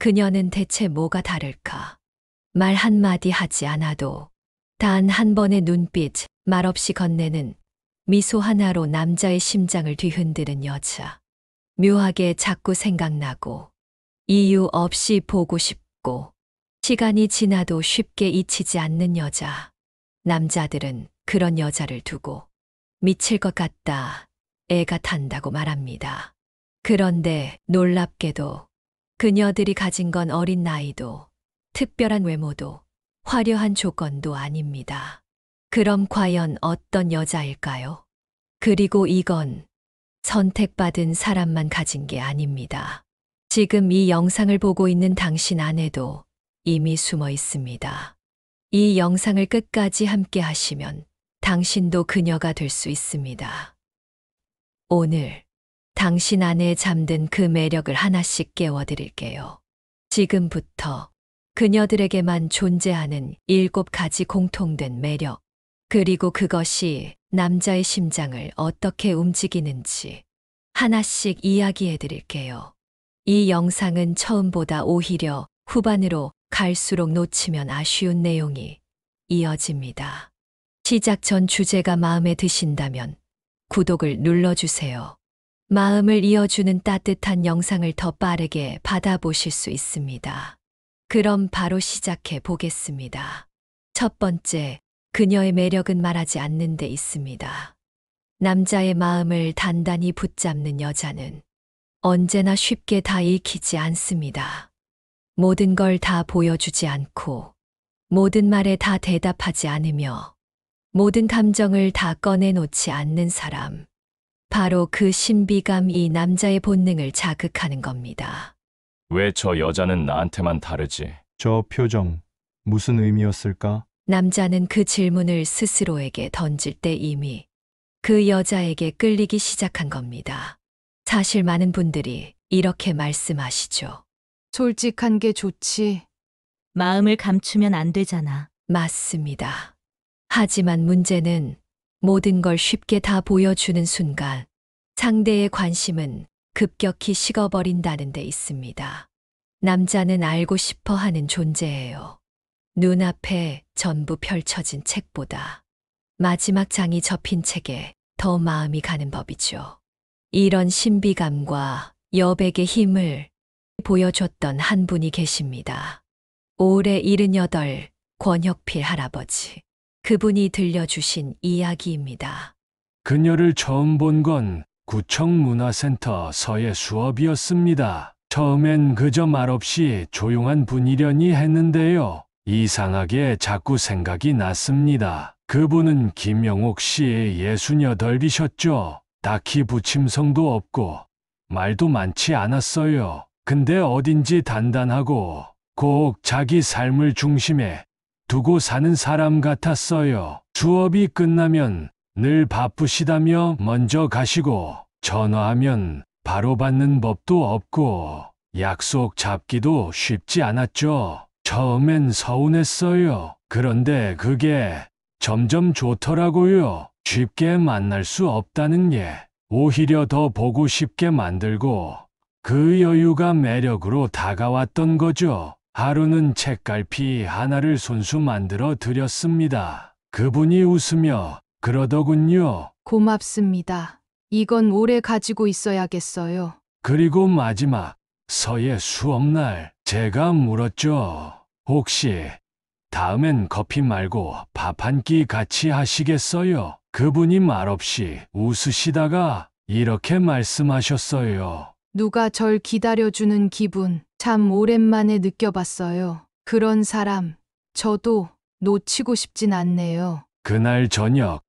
그녀는 대체 뭐가 다를까? 말 한마디 하지 않아도 단 한 번의 눈빛, 말없이 건네는 미소 하나로 남자의 심장을 뒤흔드는 여자. 묘하게 자꾸 생각나고 이유 없이 보고 싶고 시간이 지나도 쉽게 잊히지 않는 여자. 남자들은 그런 여자를 두고 미칠 것 같다, 애가 탄다고 말합니다. 그런데 놀랍게도 그녀들이 가진 건 어린 나이도 특별한 외모도 화려한 조건도 아닙니다. 그럼 과연 어떤 여자일까요? 그리고 이건 선택받은 사람만 가진 게 아닙니다. 지금 이 영상을 보고 있는 당신 안에도 이미 숨어 있습니다. 이 영상을 끝까지 함께 하시면 당신도 그녀가 될 수 있습니다. 오늘 당신 안에 잠든 그 매력을 하나씩 깨워드릴게요. 지금부터 그녀들에게만 존재하는 7가지 공통된 매력, 그리고 그것이 남자의 심장을 어떻게 움직이는지 하나씩 이야기해 드릴게요. 이 영상은 처음보다 오히려 후반으로 갈수록 놓치면 아쉬운 내용이 이어집니다. 시작 전 주제가 마음에 드신다면 구독을 눌러주세요. 마음을 이어주는 따뜻한 영상을 더 빠르게 받아보실 수 있습니다. 그럼 바로 시작해 보겠습니다. 첫 번째, 그녀의 매력은 말하지 않는 데 있습니다. 남자의 마음을 단단히 붙잡는 여자는 언제나 쉽게 다 읽히지 않습니다. 모든 걸 다 보여주지 않고 모든 말에 다 대답하지 않으며 모든 감정을 다 꺼내놓지 않는 사람. 바로 그 신비감이 남자의 본능을 자극하는 겁니다. 왜 저 여자는 나한테만 다르지? 저 표정, 무슨 의미였을까? 남자는 그 질문을 스스로에게 던질 때 이미 그 여자에게 끌리기 시작한 겁니다. 사실 많은 분들이 이렇게 말씀하시죠. 솔직한 게 좋지. 마음을 감추면 안 되잖아. 맞습니다. 하지만 문제는 모든 걸 쉽게 다 보여주는 순간 상대의 관심은 급격히 식어버린다는 데 있습니다. 남자는 알고 싶어 하는 존재예요. 눈앞에 전부 펼쳐진 책보다 마지막 장이 접힌 책에 더 마음이 가는 법이죠. 이런 신비감과 여백의 힘을 보여줬던 한 분이 계십니다. 올해 78 권혁필 할아버지. 그분이 들려주신 이야기입니다. 그녀를 처음 본 건 구청 문화센터 서예 수업이었습니다. 처음엔 그저 말없이 조용한 분이려니 했는데요. 이상하게 자꾸 생각이 났습니다. 그분은 김영옥 씨의 68이셨죠. 딱히 부침성도 없고 말도 많지 않았어요. 근데 어딘지 단단하고 꼭 자기 삶을 중심에 두고 사는 사람 같았어요. 수업이 끝나면 늘 바쁘시다며 먼저 가시고 전화하면 바로 받는 법도 없고 약속 잡기도 쉽지 않았죠. 처음엔 서운했어요. 그런데 그게 점점 좋더라고요. 쉽게 만날 수 없다는 게 오히려 더 보고 싶게 만들고 그 여유가 매력으로 다가왔던 거죠. 하루는 책갈피 하나를 손수 만들어 드렸습니다. 그분이 웃으며 그러더군요. 고맙습니다. 이건 오래 가지고 있어야겠어요. 그리고 마지막 서예 수업날 제가 물었죠. 혹시 다음엔 커피 말고 밥 한 끼 같이 하시겠어요? 그분이 말없이 웃으시다가 이렇게 말씀하셨어요. 누가 절 기다려주는 기분 참 오랜만에 느껴봤어요. 그런 사람 저도 놓치고 싶진 않네요. 그날 저녁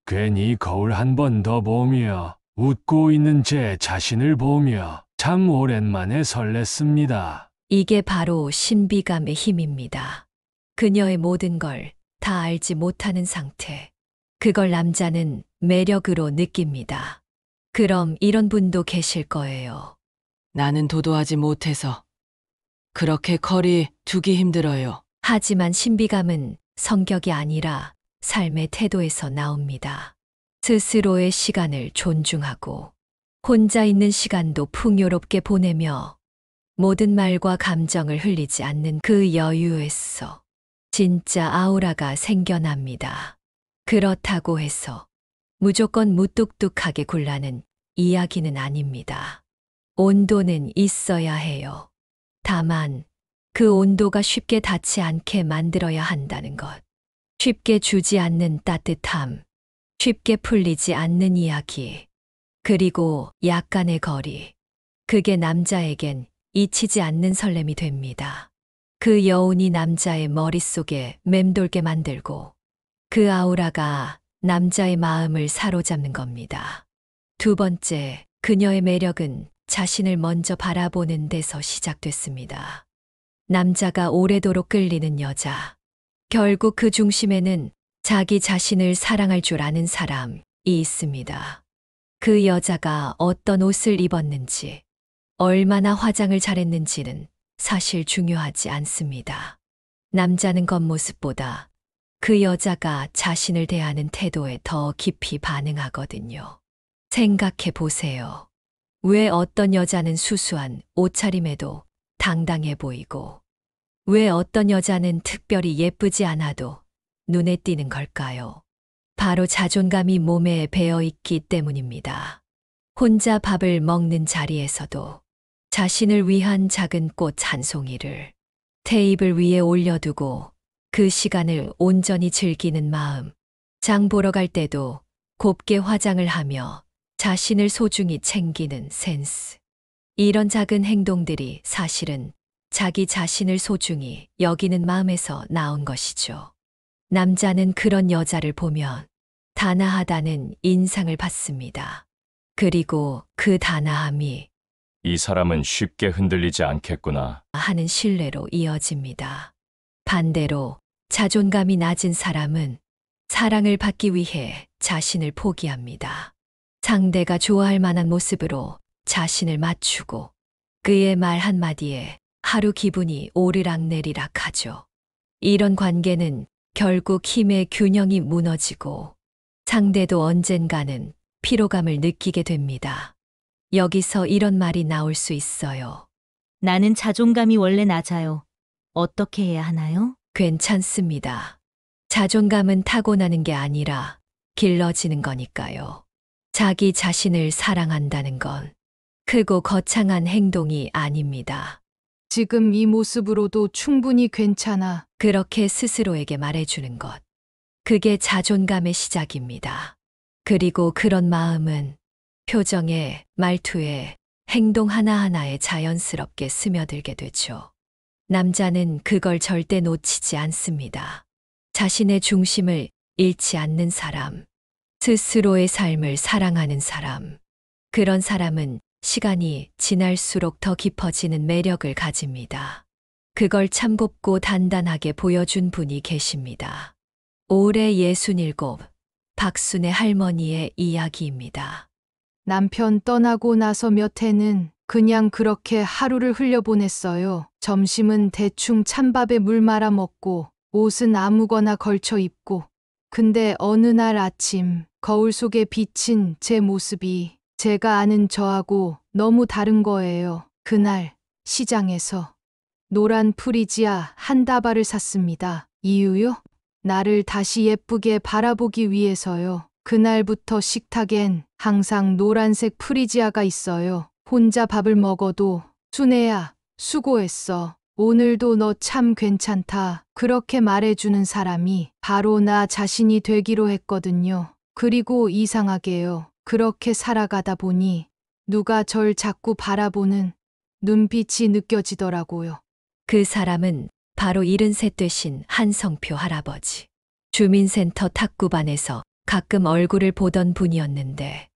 괜히 거울 한 번 더 보며 웃고 있는 제 자신을 보며 참 오랜만에 설렜습니다. 이게 바로 신비감의 힘입니다. 그녀의 모든 걸 다 알지 못하는 상태. 그걸 남자는 매력으로 느낍니다. 그럼 이런 분도 계실 거예요. 나는 도도하지 못해서 그렇게 거리 두기 힘들어요. 하지만 신비감은 성격이 아니라 삶의 태도에서 나옵니다. 스스로의 시간을 존중하고 혼자 있는 시간도 풍요롭게 보내며 모든 말과 감정을 흘리지 않는 그 여유에서 진짜 아우라가 생겨납니다. 그렇다고 해서 무조건 무뚝뚝하게 굴라는 이야기는 아닙니다. 온도는 있어야 해요. 다만 그 온도가 쉽게 닿지 않게 만들어야 한다는 것. 쉽게 주지 않는 따뜻함, 쉽게 풀리지 않는 이야기, 그리고 약간의 거리. 그게 남자에겐 잊히지 않는 설렘이 됩니다. 그 여운이 남자의 머릿속에 맴돌게 만들고 그 아우라가 남자의 마음을 사로잡는 겁니다. 두 번째, 그녀의 매력은 자신을 먼저 바라보는 데서 시작됐습니다. 남자가 오래도록 끌리는 여자. 결국 그 중심에는 자기 자신을 사랑할 줄 아는 사람이 있습니다. 그 여자가 어떤 옷을 입었는지, 얼마나 화장을 잘했는지는 사실 중요하지 않습니다. 남자는 겉모습보다 그 여자가 자신을 대하는 태도에 더 깊이 반응하거든요. 생각해 보세요. 왜 어떤 여자는 수수한 옷차림에도 당당해 보이고, 왜 어떤 여자는 특별히 예쁘지 않아도 눈에 띄는 걸까요? 바로 자존감이 몸에 배어 있기 때문입니다. 혼자 밥을 먹는 자리에서도 자신을 위한 작은 꽃 한 송이를 테이블 위에 올려두고 그 시간을 온전히 즐기는 마음. 장 보러 갈 때도 곱게 화장을 하며 자신을 소중히 챙기는 센스. 이런 작은 행동들이 사실은 자기 자신을 소중히 여기는 마음에서 나온 것이죠. 남자는 그런 여자를 보면 단아하다는 인상을 받습니다. 그리고 그 단아함이 이 사람은 쉽게 흔들리지 않겠구나. 하는 신뢰로 이어집니다. 반대로 자존감이 낮은 사람은 사랑을 받기 위해 자신을 포기합니다. 상대가 좋아할 만한 모습으로 자신을 맞추고 그의 말 한마디에 하루 기분이 오르락내리락 하죠. 이런 관계는 결국 힘의 균형이 무너지고 상대도 언젠가는 피로감을 느끼게 됩니다. 여기서 이런 말이 나올 수 있어요. 나는 자존감이 원래 낮아요. 어떻게 해야 하나요? 괜찮습니다. 자존감은 타고나는 게 아니라 길러지는 거니까요. 자기 자신을 사랑한다는 건 크고 거창한 행동이 아닙니다. 지금 이 모습으로도 충분히 괜찮아. 그렇게 스스로에게 말해주는 것. 그게 자존감의 시작입니다. 그리고 그런 마음은 표정에, 말투에, 행동 하나하나에 자연스럽게 스며들게 되죠. 남자는 그걸 절대 놓치지 않습니다. 자신의 중심을 잃지 않는 사람, 스스로의 삶을 사랑하는 사람. 그런 사람은 시간이 지날수록 더 깊어지는 매력을 가집니다. 그걸 참 곱고 단단하게 보여준 분이 계십니다. 올해 67, 박순애 할머니의 이야기입니다. 남편 떠나고 나서 몇 해는 그냥 그렇게 하루를 흘려보냈어요. 점심은 대충 찬밥에 물 말아 먹고 옷은 아무거나 걸쳐 입고. 근데 어느 날 아침 거울 속에 비친 제 모습이 제가 아는 저하고 너무 다른 거예요. 그날 시장에서 노란 프리지아 한 다발을 샀습니다. 이유요? 나를 다시 예쁘게 바라보기 위해서요. 그날부터 식탁엔 항상 노란색 프리지아가 있어요. 혼자 밥을 먹어도 순애야, 수고했어. 오늘도 너 참 괜찮다. 그렇게 말해주는 사람이 바로 나 자신이 되기로 했거든요. 그리고 이상하게요. 그렇게 살아가다 보니 누가 절 자꾸 바라보는 눈빛이 느껴지더라고요. 그 사람은 바로 73 되신 한성표 할아버지. 주민센터 탁구반에서 가끔 얼굴을 보던 분이었는데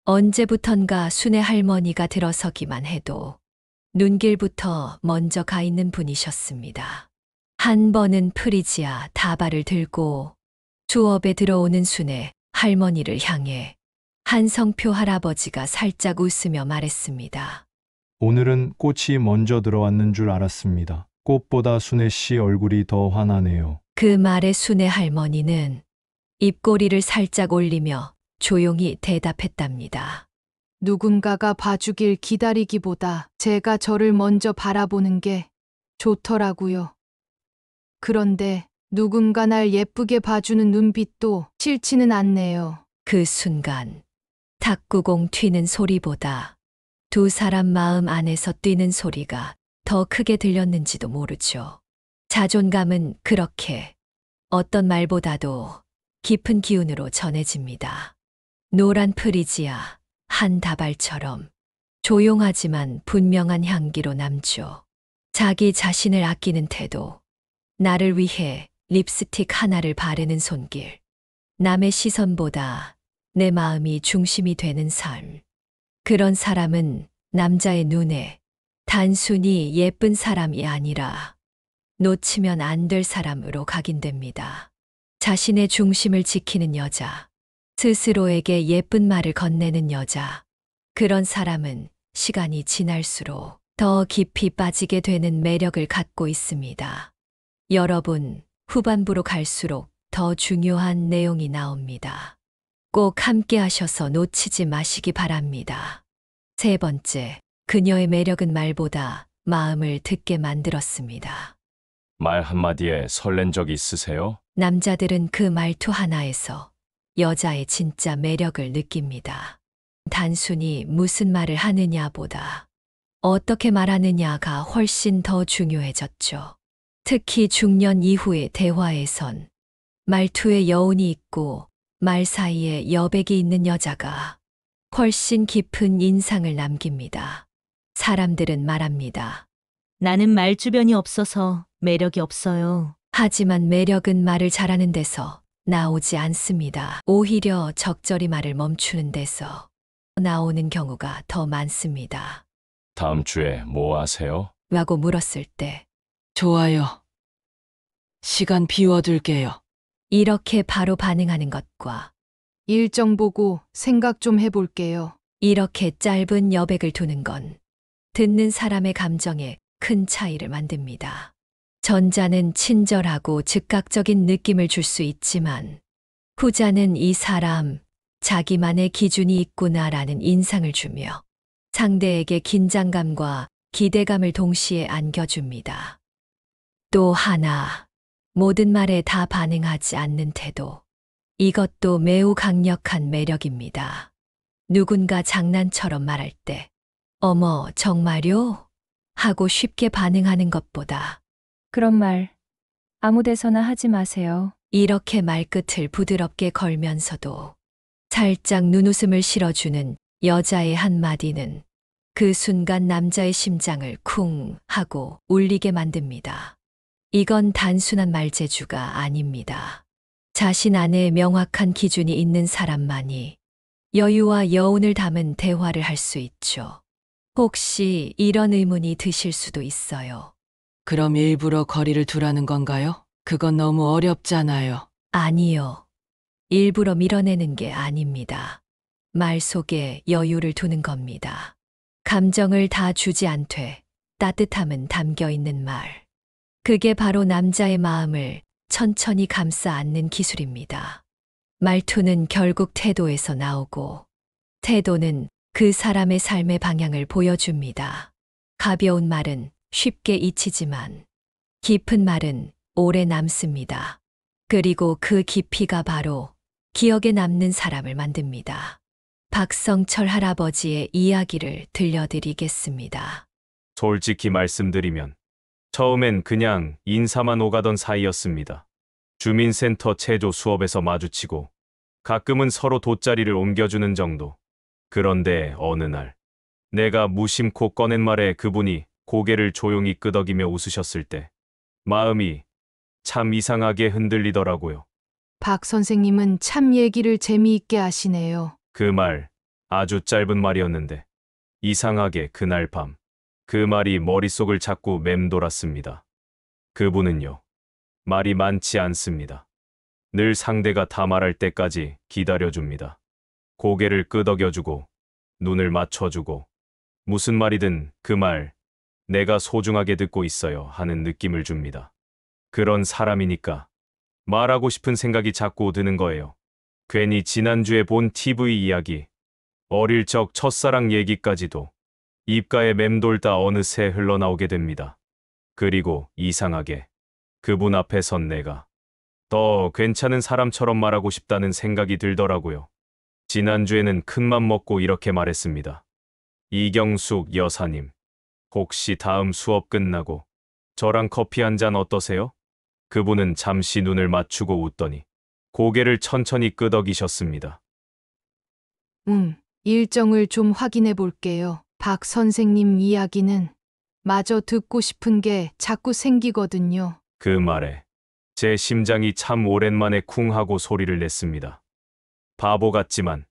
언제부턴가 순애 할머니가 들어서기만 해도 눈길부터 먼저 가 있는 분이셨습니다. 한 번은 프리지아 다발을 들고 수업에 들어오는 순애 할머니를 향해 한성표 할아버지가 살짝 웃으며 말했습니다. 오늘은 꽃이 먼저 들어왔는 줄 알았습니다. 꽃보다 순애 씨 얼굴이 더 환하네요. 그 말에 순애 할머니는 입꼬리를 살짝 올리며 조용히 대답했답니다. 누군가가 봐주길 기다리기보다 제가 저를 먼저 바라보는 게 좋더라고요. 그런데 누군가 날 예쁘게 봐주는 눈빛도 싫지는 않네요. 그 순간 탁구공 튀는 소리보다 두 사람 마음 안에서 뛰는 소리가 더 크게 들렸는지도 모르죠. 자존감은 그렇게 어떤 말보다도 깊은 기운으로 전해집니다. 노란 프리지아 한 다발처럼 조용하지만 분명한 향기로 남죠. 자기 자신을 아끼는 태도, 나를 위해 립스틱 하나를 바르는 손길, 남의 시선보다 내 마음이 중심이 되는 삶. 그런 사람은 남자의 눈에 단순히 예쁜 사람이 아니라 놓치면 안 될 사람으로 각인됩니다. 자신의 중심을 지키는 여자, 스스로에게 예쁜 말을 건네는 여자. 그런 사람은 시간이 지날수록 더 깊이 빠지게 되는 매력을 갖고 있습니다. 여러분, 후반부로 갈수록 더 중요한 내용이 나옵니다. 꼭 함께 하셔서 놓치지 마시기 바랍니다. 세 번째, 그녀의 매력은 말보다 마음을 듣게 만들었습니다. 말 한마디에 설렌 적 있으세요? 남자들은 그 말투 하나에서 여자의 진짜 매력을 느낍니다. 단순히 무슨 말을 하느냐보다 어떻게 말하느냐가 훨씬 더 중요해졌죠. 특히 중년 이후의 대화에선 말투에 여운이 있고 말 사이에 여백이 있는 여자가 훨씬 깊은 인상을 남깁니다. 사람들은 말합니다. 나는 말주변이 없어서 매력이 없어요. 하지만 매력은 말을 잘하는 데서 나오지 않습니다. 오히려 적절히 말을 멈추는 데서 나오는 경우가 더 많습니다. 다음 주에 뭐 하세요? 라고 물었을 때 좋아요. 시간 비워둘게요. 이렇게 바로 반응하는 것과 일정 보고 생각 좀 해볼게요. 이렇게 짧은 여백을 두는 건 듣는 사람의 감정에 큰 차이를 만듭니다. 전자는 친절하고 즉각적인 느낌을 줄 수 있지만 후자는 이 사람, 자기만의 기준이 있구나라는 인상을 주며 상대에게 긴장감과 기대감을 동시에 안겨줍니다. 또 하나, 모든 말에 다 반응하지 않는 태도. 이것도 매우 강력한 매력입니다. 누군가 장난처럼 말할 때, 어머, 정말요? 하고 쉽게 반응하는 것보다 그런 말 아무 데서나 하지 마세요. 이렇게 말끝을 부드럽게 걸면서도 살짝 눈웃음을 실어주는 여자의 한마디는 그 순간 남자의 심장을 쿵 하고 울리게 만듭니다. 이건 단순한 말재주가 아닙니다. 자신 안에 명확한 기준이 있는 사람만이 여유와 여운을 담은 대화를 할 수 있죠. 혹시 이런 의문이 드실 수도 있어요. 그럼 일부러 거리를 두라는 건가요? 그건 너무 어렵잖아요. 아니요. 일부러 밀어내는 게 아닙니다. 말 속에 여유를 두는 겁니다. 감정을 다 주지 않되 따뜻함은 담겨 있는 말. 그게 바로 남자의 마음을 천천히 감싸 안는 기술입니다. 말투는 결국 태도에서 나오고 태도는 그 사람의 삶의 방향을 보여줍니다. 가벼운 말은 쉽게 잊히지만 깊은 말은 오래 남습니다. 그리고 그 깊이가 바로 기억에 남는 사람을 만듭니다. 박성철 할아버지의 이야기를 들려드리겠습니다. 솔직히 말씀드리면 처음엔 그냥 인사만 오가던 사이였습니다. 주민센터 체조 수업에서 마주치고 가끔은 서로 돗자리를 옮겨주는 정도. 그런데 어느 날 내가 무심코 꺼낸 말에 그분이 고개를 조용히 끄덕이며 웃으셨을 때 마음이 참 이상하게 흔들리더라고요. 박 선생님은 참 얘기를 재미있게 하시네요. 그 말 아주 짧은 말이었는데 이상하게 그날 밤 그 말이 머릿속을 자꾸 맴돌았습니다. 그분은요, 말이 많지 않습니다. 늘 상대가 다 말할 때까지 기다려줍니다. 고개를 끄덕여주고 눈을 맞춰주고 무슨 말이든 그 말 내가 소중하게 듣고 있어요 하는 느낌을 줍니다. 그런 사람이니까 말하고 싶은 생각이 자꾸 드는 거예요. 괜히 지난주에 본 TV 이야기 어릴 적 첫사랑 얘기까지도 입가에 맴돌다 어느새 흘러나오게 됩니다. 그리고 이상하게 그분 앞에 선 내가 더 괜찮은 사람처럼 말하고 싶다는 생각이 들더라고요. 지난주에는 큰맘 먹고 이렇게 말했습니다. 이경숙 여사님, 혹시 다음 수업 끝나고 저랑 커피 한 잔 어떠세요? 그분은 잠시 눈을 맞추고 웃더니 고개를 천천히 끄덕이셨습니다. 일정을 좀 확인해 볼게요. 박 선생님 이야기는 마저 듣고 싶은 게 자꾸 생기거든요. 그 말에 제 심장이 참 오랜만에 쿵 하고 소리를 냈습니다. 바보 같지만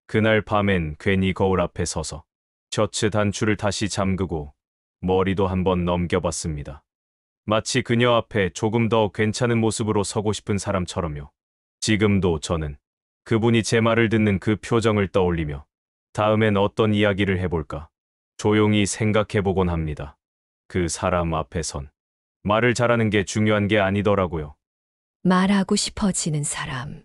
그날 밤엔 괜히 거울 앞에 서서 셔츠 단추를 다시 잠그고 머리도 한번 넘겨봤습니다. 마치 그녀 앞에 조금 더 괜찮은 모습으로 서고 싶은 사람처럼요. 지금도 저는 그분이 제 말을 듣는 그 표정을 떠올리며 다음엔 어떤 이야기를 해볼까 조용히 생각해보곤 합니다. 그 사람 앞에 선 말을 잘하는 게 중요한 게 아니더라고요. 말하고 싶어지는 사람.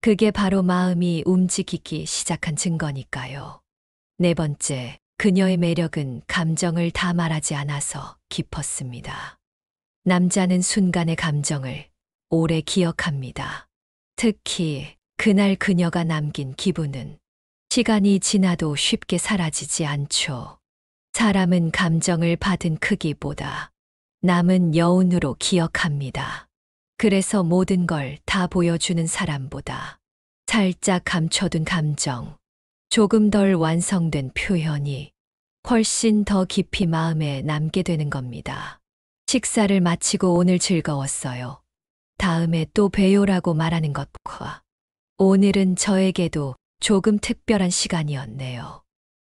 그게 바로 마음이 움직이기 시작한 증거니까요. 네 번째, 그녀의 매력은 감정을 다 말하지 않아서 깊었습니다. 남자는 순간의 감정을 오래 기억합니다. 특히 그날 그녀가 남긴 기분은 시간이 지나도 쉽게 사라지지 않죠. 사람은 감정을 받은 크기보다 남은 여운으로 기억합니다. 그래서 모든 걸 다 보여주는 사람보다 살짝 감춰둔 감정, 조금 덜 완성된 표현이 훨씬 더 깊이 마음에 남게 되는 겁니다. 식사를 마치고 오늘 즐거웠어요. 다음에 또 봬요라고 말하는 것과 오늘은 저에게도 조금 특별한 시간이었네요.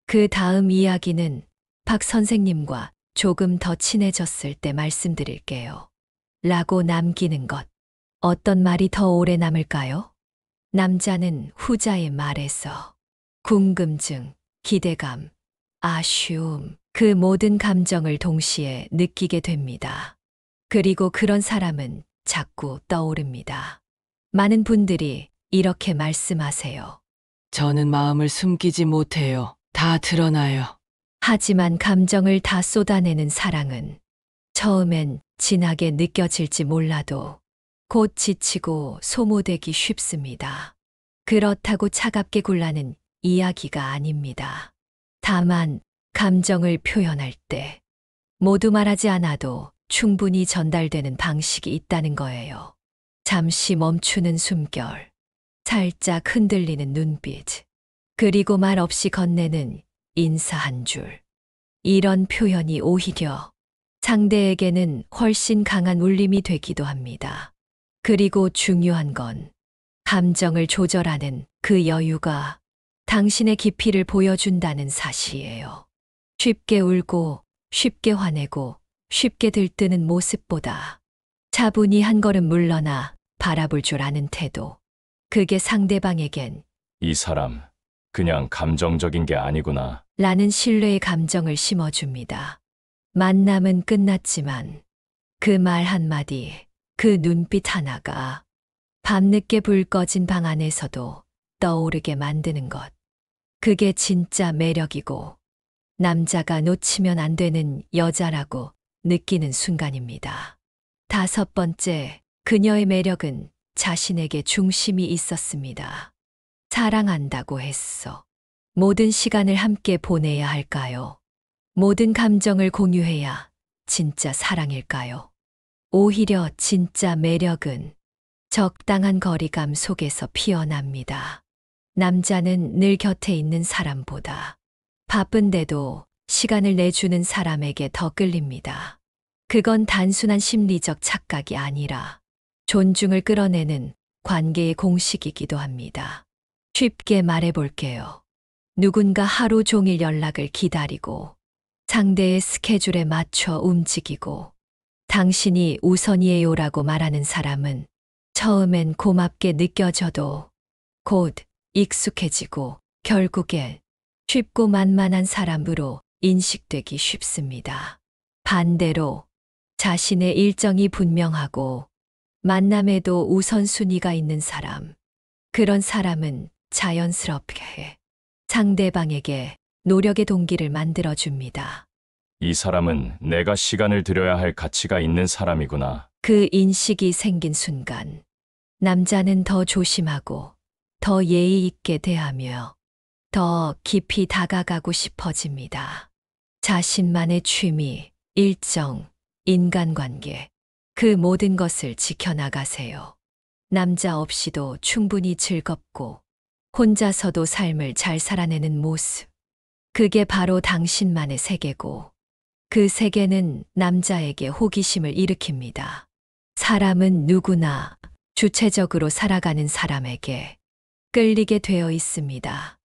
그 다음 이야기는 박 선생님과 조금 더 친해졌을 때 말씀드릴게요. 라고 남기는 것. 어떤 말이 더 오래 남을까요? 남자는 후자의 말에서 궁금증, 기대감, 아쉬움, 그 모든 감정을 동시에 느끼게 됩니다. 그리고 그런 사람은 자꾸 떠오릅니다. 많은 분들이 이렇게 말씀하세요. 저는 마음을 숨기지 못해요. 다 드러나요. 하지만 감정을 다 쏟아내는 사랑은 처음엔 진하게 느껴질지 몰라도 곧 지치고 소모되기 쉽습니다. 그렇다고 차갑게 굴라는 이야기가 아닙니다. 다만 감정을 표현할 때 모두 말하지 않아도 충분히 전달되는 방식이 있다는 거예요. 잠시 멈추는 숨결, 살짝 흔들리는 눈빛, 그리고 말 없이 건네는 인사 한 줄. 이런 표현이 오히려 상대에게는 훨씬 강한 울림이 되기도 합니다. 그리고 중요한 건 감정을 조절하는 그 여유가 당신의 깊이를 보여준다는 사실이에요. 쉽게 울고, 쉽게 화내고, 쉽게 들뜨는 모습보다 차분히 한 걸음 물러나 바라볼 줄 아는 태도. 그게 상대방에겐 이 사람, 그냥 감정적인 게 아니구나. 라는 신뢰의 감정을 심어줍니다. 만남은 끝났지만 그 말 한마디, 그 눈빛 하나가 밤늦게 불 꺼진 방 안에서도 떠오르게 만드는 것. 그게 진짜 매력이고 남자가 놓치면 안 되는 여자라고 느끼는 순간입니다. 다섯 번째, 그녀의 매력은 자신에게 중심이 있었습니다. 사랑한다고 했어. 모든 시간을 함께 보내야 할까요? 모든 감정을 공유해야 진짜 사랑일까요? 오히려 진짜 매력은 적당한 거리감 속에서 피어납니다. 남자는 늘 곁에 있는 사람보다 바쁜데도 시간을 내주는 사람에게 더 끌립니다. 그건 단순한 심리적 착각이 아니라 존중을 끌어내는 관계의 공식이기도 합니다. 쉽게 말해볼게요. 누군가 하루 종일 연락을 기다리고 상대의 스케줄에 맞춰 움직이고 당신이 우선이에요라고 말하는 사람은 처음엔 고맙게 느껴져도 곧 익숙해지고 결국엔 쉽고 만만한 사람으로 인식되기 쉽습니다. 반대로 자신의 일정이 분명하고 만남에도 우선순위가 있는 사람, 그런 사람은 자연스럽게 상대방에게 노력의 동기를 만들어줍니다. 이 사람은 내가 시간을 들여야 할 가치가 있는 사람이구나. 그 인식이 생긴 순간, 남자는 더 조심하고 더 예의 있게 대하며 더 깊이 다가가고 싶어집니다. 자신만의 취미, 일정, 인간관계, 그 모든 것을 지켜나가세요. 남자 없이도 충분히 즐겁고 혼자서도 삶을 잘 살아내는 모습. 그게 바로 당신만의 세계고 그 세계는 남자에게 호기심을 일으킵니다. 사람은 누구나 주체적으로 살아가는 사람에게 끌리게 되어 있습니다.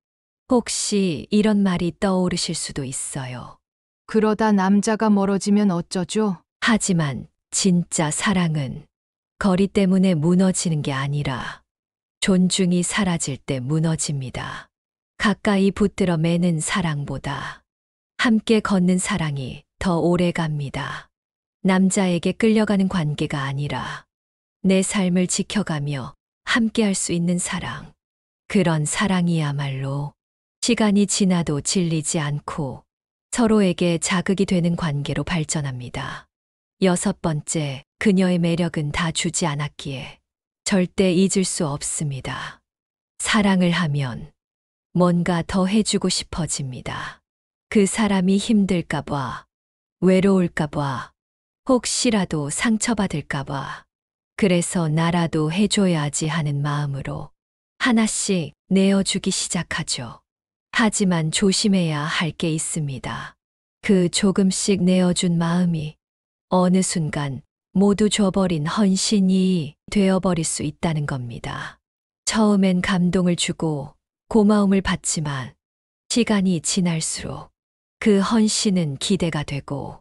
혹시 이런 말이 떠오르실 수도 있어요. 그러다 남자가 멀어지면 어쩌죠? 하지만 진짜 사랑은 거리 때문에 무너지는 게 아니라 존중이 사라질 때 무너집니다. 가까이 붙들어 매는 사랑보다 함께 걷는 사랑이 더 오래 갑니다. 남자에게 끌려가는 관계가 아니라 내 삶을 지켜가며 함께 할 수 있는 사랑. 그런 사랑이야말로 시간이 지나도 질리지 않고 서로에게 자극이 되는 관계로 발전합니다. 6번째, 그녀의 매력은 다 주지 않았기에 절대 잊을 수 없습니다. 사랑을 하면 뭔가 더 해주고 싶어집니다. 그 사람이 힘들까봐, 외로울까봐, 혹시라도 상처받을까봐, 그래서 나라도 해줘야지 하는 마음으로 하나씩 내어주기 시작하죠. 하지만 조심해야 할 게 있습니다. 그 조금씩 내어준 마음이 어느 순간 모두 줘버린 헌신이 되어버릴 수 있다는 겁니다. 처음엔 감동을 주고 고마움을 받지만 시간이 지날수록 그 헌신은 기대가 되고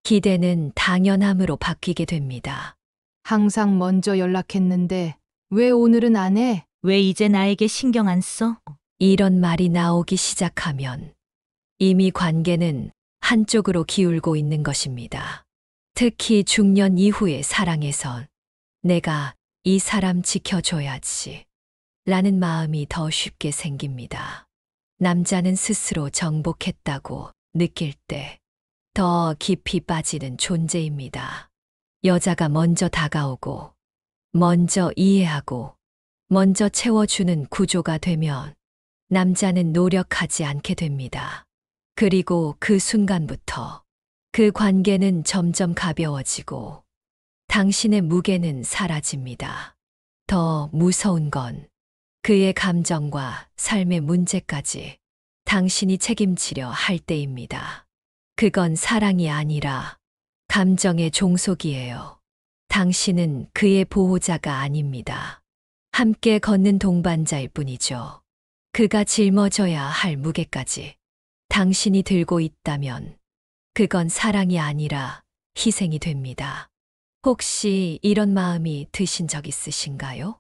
기대는 당연함으로 바뀌게 됩니다. 항상 먼저 연락했는데 왜 오늘은 안 해? 왜 이제 나에게 신경 안 써? 이런 말이 나오기 시작하면 이미 관계는 한쪽으로 기울고 있는 것입니다. 특히 중년 이후의 사랑에선 내가 이 사람 지켜줘야지 라는 마음이 더 쉽게 생깁니다. 남자는 스스로 정복했다고 느낄 때 더 깊이 빠지는 존재입니다. 여자가 먼저 다가오고, 먼저 이해하고, 먼저 채워주는 구조가 되면 남자는 노력하지 않게 됩니다. 그리고 그 순간부터 그 관계는 점점 가벼워지고 당신의 무게는 사라집니다. 더 무서운 건 그의 감정과 삶의 문제까지 당신이 책임지려 할 때입니다. 그건 사랑이 아니라 감정의 종속이에요. 당신은 그의 보호자가 아닙니다. 함께 걷는 동반자일 뿐이죠. 그가 짊어져야 할 무게까지 당신이 들고 있다면 그건 사랑이 아니라 희생이 됩니다. 혹시 이런 마음이 드신 적 있으신가요?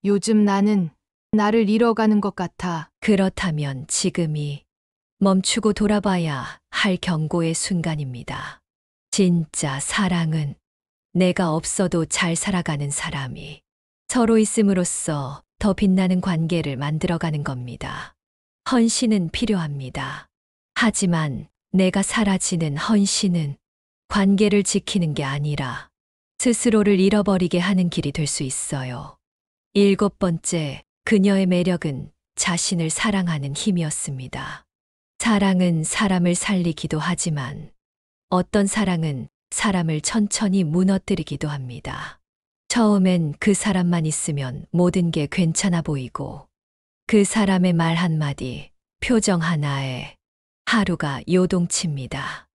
요즘 나는 나를 잃어가는 것 같아. 그렇다면 지금이 멈추고 돌아봐야 할 경고의 순간입니다. 진짜 사랑은 내가 없어도 잘 살아가는 사람이 서로 있음으로써 더 빛나는 관계를 만들어가는 겁니다. 헌신은 필요합니다. 하지만 내가 사라지는 헌신은 관계를 지키는 게 아니라 스스로를 잃어버리게 하는 길이 될 수 있어요. 7번째, 그녀의 매력은 자신을 사랑하는 힘이었습니다. 사랑은 사람을 살리기도 하지만 어떤 사랑은 사람을 천천히 무너뜨리기도 합니다. 처음엔 그 사람만 있으면 모든 게 괜찮아 보이고 그 사람의 말 한마디, 표정 하나에 하루가 요동칩니다.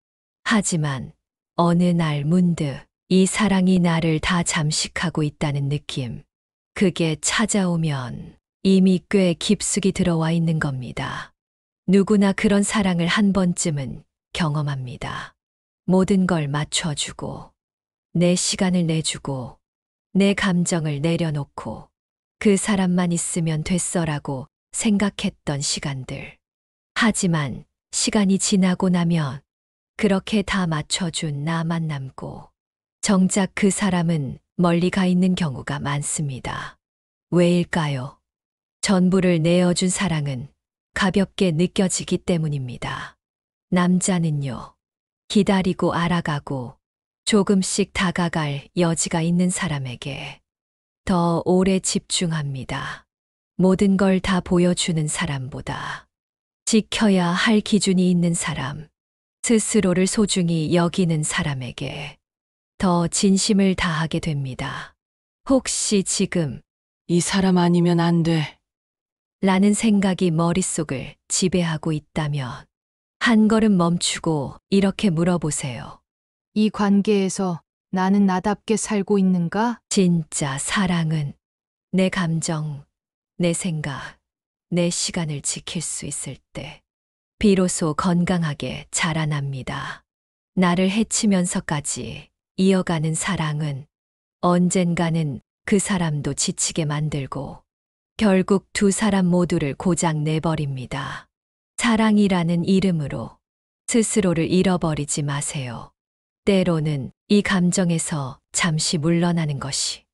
하지만 어느 날 문득 이 사랑이 나를 다 잠식하고 있다는 느낌, 그게 찾아오면 이미 꽤 깊숙이 들어와 있는 겁니다. 누구나 그런 사랑을 한 번쯤은 경험합니다. 모든 걸 맞춰주고, 내 시간을 내주고, 내 감정을 내려놓고, 그 사람만 있으면 됐어라고 생각했던 시간들. 하지만 시간이 지나고 나면 그렇게 다 맞춰준 나만 남고, 정작 그 사람은 멀리 가 있는 경우가 많습니다. 왜일까요? 전부를 내어준 사랑은 가볍게 느껴지기 때문입니다. 남자는요, 기다리고 알아가고 조금씩 다가갈 여지가 있는 사람에게 더 오래 집중합니다. 모든 걸 다 보여주는 사람보다 지켜야 할 기준이 있는 사람, 스스로를 소중히 여기는 사람에게 더 진심을 다하게 됩니다. 혹시 지금 이 사람 아니면 안 돼. 라는 생각이 머릿속을 지배하고 있다면 한 걸음 멈추고 이렇게 물어보세요. 이 관계에서 나는 나답게 살고 있는가? 진짜 사랑은 내 감정, 내 생각, 내 시간을 지킬 수 있을 때 비로소 건강하게 자라납니다. 나를 해치면서까지 이어가는 사랑은 언젠가는 그 사람도 지치게 만들고 결국 두 사람 모두를 고장 내버립니다. 사랑이라는 이름으로 스스로를 잃어버리지 마세요. 때로는 이 감정에서 잠시 물러나는 것이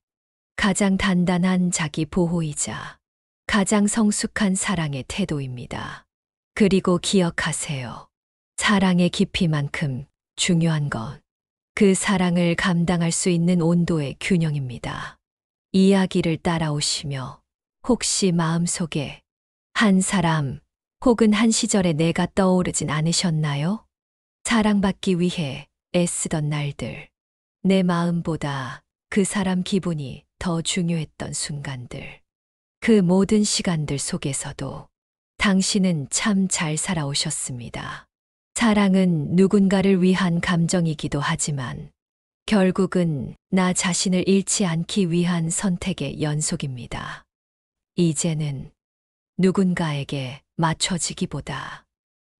가장 단단한 자기 보호이자 가장 성숙한 사랑의 태도입니다. 그리고 기억하세요. 사랑의 깊이만큼 중요한 건 그 사랑을 감당할 수 있는 온도의 균형입니다. 이야기를 따라오시며 혹시 마음속에 한 사람 혹은 한 시절의 내가 떠오르진 않으셨나요? 사랑받기 위해 애쓰던 날들, 내 마음보다 그 사람 기분이 더 중요했던 순간들, 그 모든 시간들 속에서도 당신은 참 잘 살아오셨습니다. 사랑은 누군가를 위한 감정이기도 하지만 결국은 나 자신을 잃지 않기 위한 선택의 연속입니다. 이제는 누군가에게 맞춰지기보다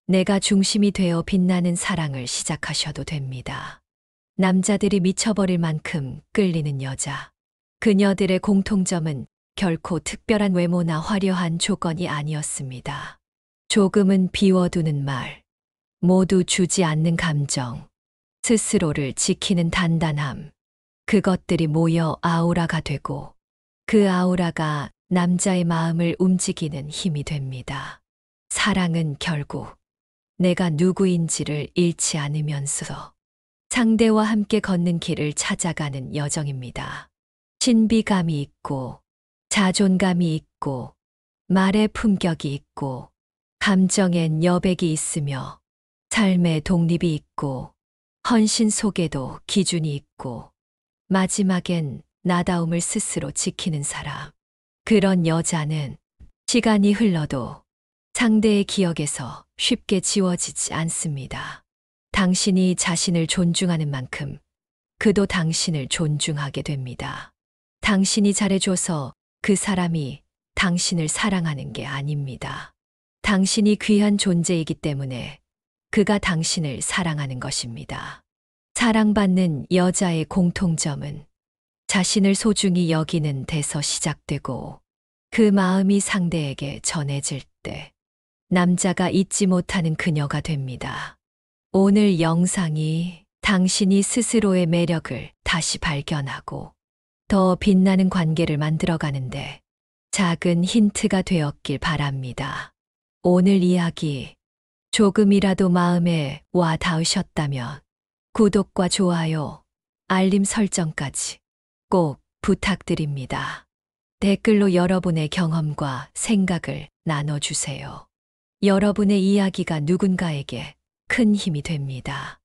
내가 중심이 되어 빛나는 사랑을 시작하셔도 됩니다. 남자들이 미쳐버릴 만큼 끌리는 여자. 그녀들의 공통점은 결코 특별한 외모나 화려한 조건이 아니었습니다. 조금은 비워두는 말, 모두 주지 않는 감정, 스스로를 지키는 단단함, 그것들이 모여 아우라가 되고 그 아우라가 남자의 마음을 움직이는 힘이 됩니다. 사랑은 결국 내가 누구인지를 잃지 않으면서 상대와 함께 걷는 길을 찾아가는 여정입니다. 신비감이 있고 자존감이 있고 말의 품격이 있고 감정엔 여백이 있으며 삶의 독립이 있고 헌신 속에도 기준이 있고 마지막엔 나다움을 스스로 지키는 사람. 그런 여자는 시간이 흘러도 상대의 기억에서 쉽게 지워지지 않습니다. 당신이 자신을 존중하는 만큼 그도 당신을 존중하게 됩니다. 당신이 잘해줘서 그 사람이 당신을 사랑하는 게 아닙니다. 당신이 귀한 존재이기 때문에 그가 당신을 사랑하는 것입니다. 사랑받는 여자의 공통점은 자신을 소중히 여기는 데서 시작되고 그 마음이 상대에게 전해질 때 남자가 잊지 못하는 그녀가 됩니다. 오늘 영상이 당신이 스스로의 매력을 다시 발견하고 더 빛나는 관계를 만들어가는데 작은 힌트가 되었길 바랍니다. 오늘 이야기 조금이라도 마음에 와 닿으셨다면 구독과 좋아요, 알림 설정까지 꼭 부탁드립니다. 댓글로 여러분의 경험과 생각을 나눠주세요. 여러분의 이야기가 누군가에게 큰 힘이 됩니다.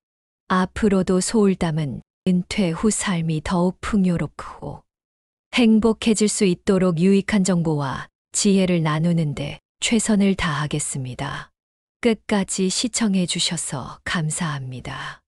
앞으로도 소울담은 은퇴 후 삶이 더욱 풍요롭고 행복해질 수 있도록 유익한 정보와 지혜를 나누는데 최선을 다하겠습니다. 끝까지 시청해 주셔서 감사합니다.